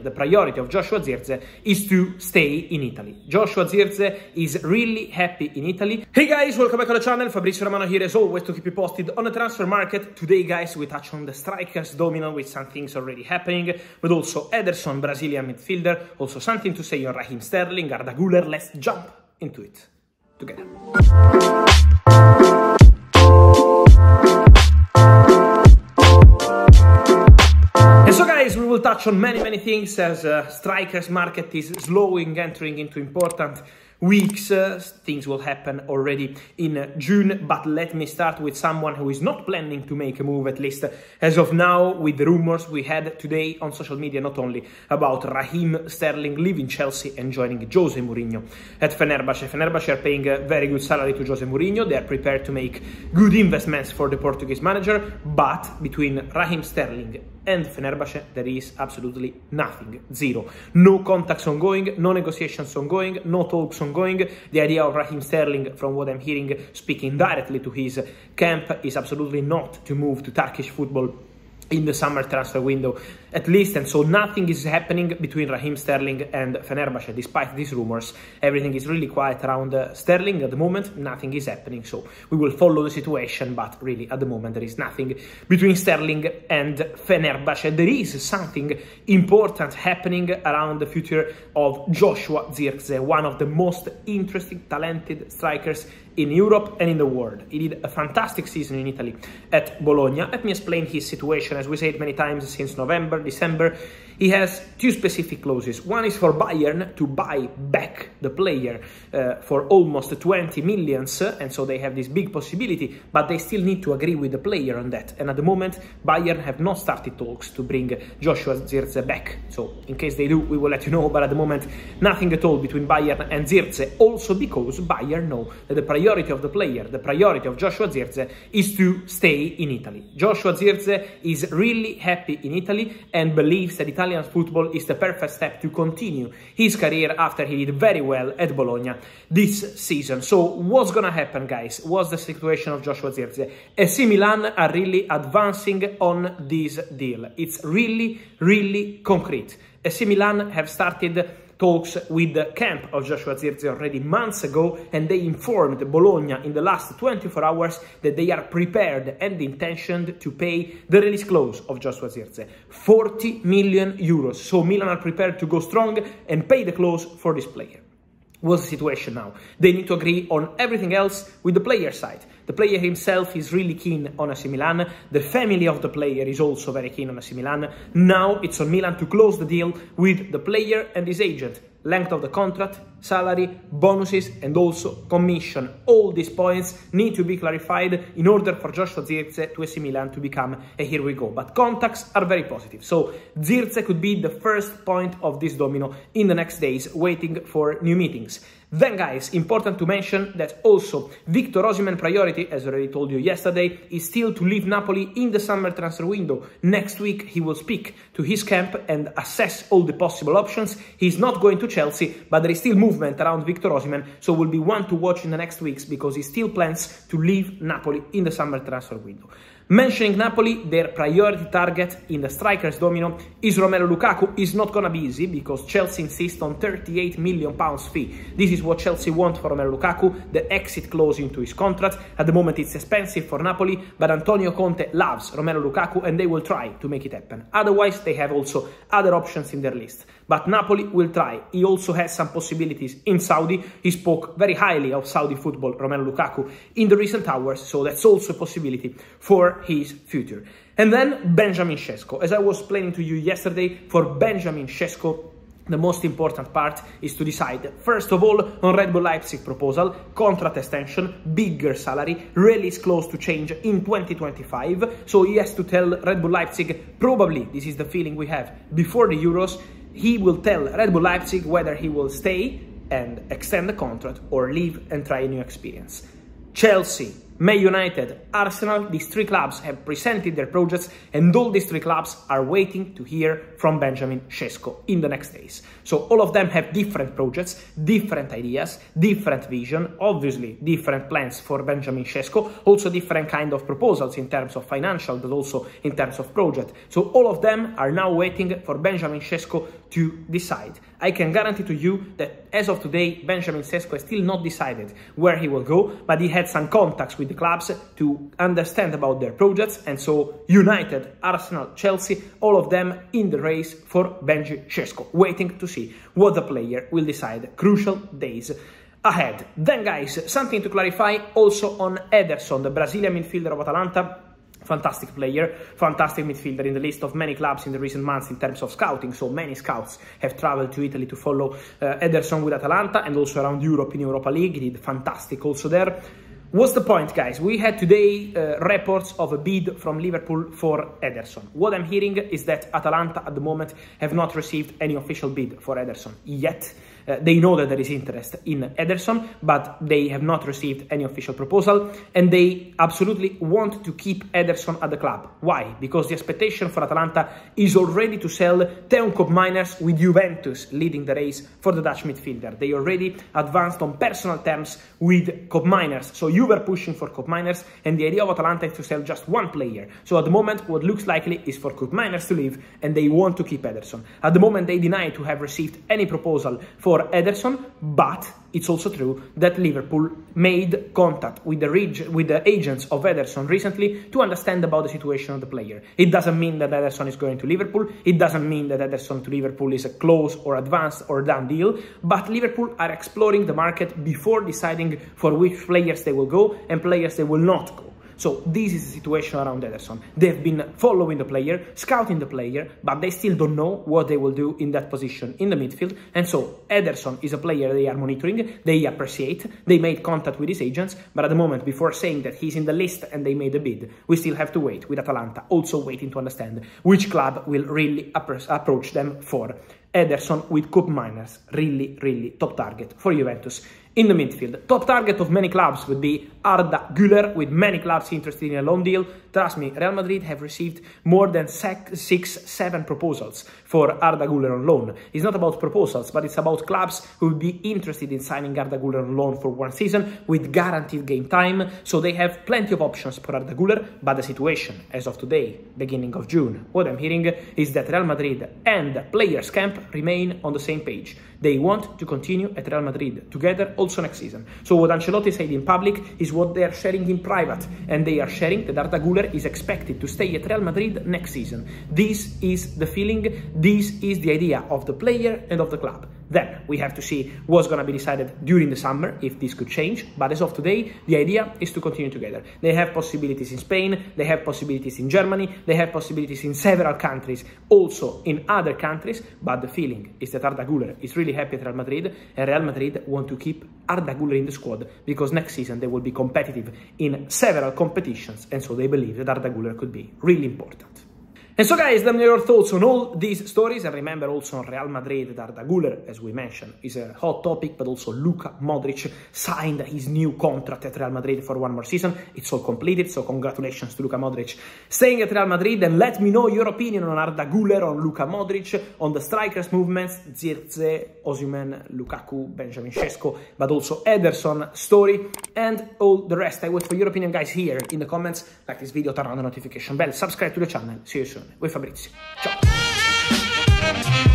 the priority of Joshua Zirkzee is to stay in Italy. Joshua Zirkzee is really happy in Italy. Hey guys, welcome back to the channel. Fabrizio Romano here as always to keep you posted on the transfer market. Today guys, we touch on the strikers Domino with some things already happening, but also Ederson, Brazilian midfielder, also something to say on Raheem Sterling, Arda, Guler. Let's jump into it together. So guys, we will touch on many things as strikers market is slowing, entering into important weeks. Things will happen already in June, but let me start with someone who is not planning to make a move, at least as of now, with the rumors we had today on social media, not only about Raheem Sterling leaving Chelsea and joining Jose Mourinho at Fenerbahce. Fenerbahce are paying a very good salary to Jose Mourinho. They are prepared to make good investments for the Portuguese manager, but between Raheem Sterling and Fenerbahce, there is absolutely nothing, zero. No contacts ongoing, no negotiations ongoing, no talks ongoing. The idea of Raheem Sterling, from what I'm hearing, speaking directly to his camp, is absolutely not to move to Turkish football in the summer transfer window, at least, and so nothing is happening between Raheem Sterling and Fenerbahce. Despite these rumors, everything is really quiet around Sterling at the moment. Nothing is happening, so we will follow the situation, but really at the moment there is nothing between Sterling and Fenerbahce. There is something important happening around the future of Joshua Zirkzee, one of the most interesting, talented strikers in Europe and in the world. He did a fantastic season in Italy at Bologna. Let me explain his situation. As we said many times since November, December, he has two specific clauses. One is for Bayern to buy back the player for almost 20 million, and so they have this big possibility, but they still need to agree with the player on that. And at the moment, Bayern have not started talks to bring Joshua Zirkzee back. So in case they do, we will let you know, but at the moment, nothing at all between Bayern and Zirkzee, also because Bayern know that the priority of the player, the priority of Joshua Zirkzee, is to stay in Italy. Joshua Zirkzee is really happy in Italy and believes that Italian football is the perfect step to continue his career after he did very well at Bologna this season. So what's gonna happen, guys? What's the situation of Joshua Zirkzee? AC Milan are really advancing on this deal. It's really concrete. AC Milan have started talks with the camp of Joshua Zirkzee already months ago, and they informed Bologna in the last 24 hours that they are prepared and intentioned to pay the release clause of Joshua Zirkzee, 40 million euros. So Milan are prepared to go strong and pay the clause for this player. What's the situation now? They need to agree on everything else with the player side. The player himself is really keen on AC Milan. The family of the player is also very keen on AC Milan. Now it's on Milan to close the deal with the player and his agent. Length of the contract, salary, bonuses, and also commission. All these points need to be clarified in order for Joshua Zirkzee to AC Milan to become a here we go. But contacts are very positive. So Zirkzee could be the first point of this domino in the next days, waiting for new meetings. Then guys, important to mention that also Victor Osimhen's priority, as I already told you yesterday, is still to leave Napoli in the summer transfer window. Next week he will speak to his camp and assess all the possible options. He's not going to Chelsea, but there is still movement around Victor Osimhen, so will be one to watch in the next weeks because he still plans to leave Napoli in the summer transfer window. Mentioning Napoli, their priority target in the strikers domino is Romelu Lukaku. Is not gonna be easy because Chelsea insists on £38 million fee. This is what Chelsea want for Romelu Lukaku, the exit clause into his contract. At the moment it's expensive for Napoli, but Antonio Conte loves Romelu Lukaku and they will try to make it happen. Otherwise, they have also other options in their list. But Napoli will try. He also has some possibilities in Saudi. He spoke very highly of Saudi football, Romelu Lukaku, in the recent hours, so that's also a possibility for his future. And then Benjamin Sesko. As I was explaining to you yesterday, for Benjamin Sesko, the most important part is to decide, first of all, on Red Bull Leipzig proposal, contract extension, bigger salary, release clause to change in 2025. So he has to tell Red Bull Leipzig, probably, this is the feeling we have, before the Euros, he will tell Red Bull Leipzig whether he will stay and extend the contract or leave and try a new experience. Chelsea Man United, Arsenal, these three clubs have presented their projects, and all these three clubs are waiting to hear from Benjamin Sesko in the next days. So all of them have different projects, different ideas, different vision, obviously different plans for Benjamin Sesko, also different kind of proposals in terms of financial, but also in terms of project. So all of them are now waiting for Benjamin Sesko to decide. I can guarantee to you that as of today, Benjamin Sesko has still not decided where he will go, but he had some contacts with the clubs to understand about their projects, and so United, Arsenal, Chelsea, all of them in the race for Benji Sesko, waiting to see what the player will decide. Crucial days ahead. Then guys, something to clarify also on Ederson, the Brazilian midfielder of Atalanta. Fantastic player, fantastic midfielder in the list of many clubs in the recent months in terms of scouting. So many scouts have traveled to Italy to follow Ederson with Atalanta, and also around Europe in Europa League. He did fantastic also there. What's the point, guys? We had today reports of a bid from Liverpool for Ederson. What I'm hearing is that Atalanta at the moment have not received any official bid for Ederson yet. They know that there is interest in Ederson, but they have not received any official proposal, and they absolutely want to keep Ederson at the club. Why? Because the expectation for Atalanta is already to sell Theo Koopmeiners, with Juventus leading the race for the Dutch midfielder. They already advanced on personal terms with Koopmeiners, so you were pushing for Koopmeiners, and the idea of Atalanta is to sell just one player. So at the moment, what looks likely is for Koopmeiners to leave, and they want to keep Ederson. At the moment, they deny to have received any proposal for Ederson, but it's also true that Liverpool made contact with the agents of Ederson recently to understand about the situation of the player. It doesn't mean that Ederson is going to Liverpool. It doesn't mean that Ederson to Liverpool is a close or advanced or done deal, but Liverpool are exploring the market before deciding for which players they will go and players they will not go. So this is the situation around Ederson. They've been following the player, scouting the player, but they still don't know what they will do in that position in the midfield. And so Ederson is a player they are monitoring, they appreciate, they made contact with his agents, but at the moment, before saying that he's in the list and they made a bid, we still have to wait, with Atalanta also waiting to understand which club will really approach them for Ederson, with Koopmeiners really top target for Juventus in the midfield. Top target of many clubs would be Arda, Guler, with many clubs interested in a loan deal. Trust me, Real Madrid have received more than 6-7 proposals for Arda Guler on loan. It's not about proposals, but it's about clubs who would be interested in signing Arda Guler on loan for one season with guaranteed game time. So they have plenty of options for Arda Guler, but the situation as of today, beginning of June, what I'm hearing is that Real Madrid and the players camp remain on the same page. They want to continue at Real Madrid together also next season. So what Ancelotti said in public is what they are sharing in private, and they are sharing that Arda Guler is expected to stay at Real Madrid next season. This is the feeling, this is the idea of the player and of the club. Then we have to see what's going to be decided during the summer, if this could change. But as of today, the idea is to continue together. They have possibilities in Spain, they have possibilities in Germany, they have possibilities in several countries, also in other countries. But the feeling is that Arda Guler is really happy at Real Madrid, and Real Madrid want to keep Arda Guler in the squad because next season they will be competitive in several competitions, and so they believe that Arda Guler could be really important. And so guys, let me know your thoughts on all these stories, and remember also on Real Madrid, Arda Guler, as we mentioned, is a hot topic, but also Luka Modric signed his new contract at Real Madrid for one more season. It's all completed, so congratulations to Luka Modric staying at Real Madrid, and let me know your opinion on Arda Guler, on Luka Modric, on the strikers movements, Zirkzee, Osimhen, Lukaku, Benjamin Sesko, but also Ederson story, and all the rest. I wait for your opinion, guys, here in the comments. Like this video, turn on the notification bell, subscribe to the channel. See you soon with Fabrizio. Ciao!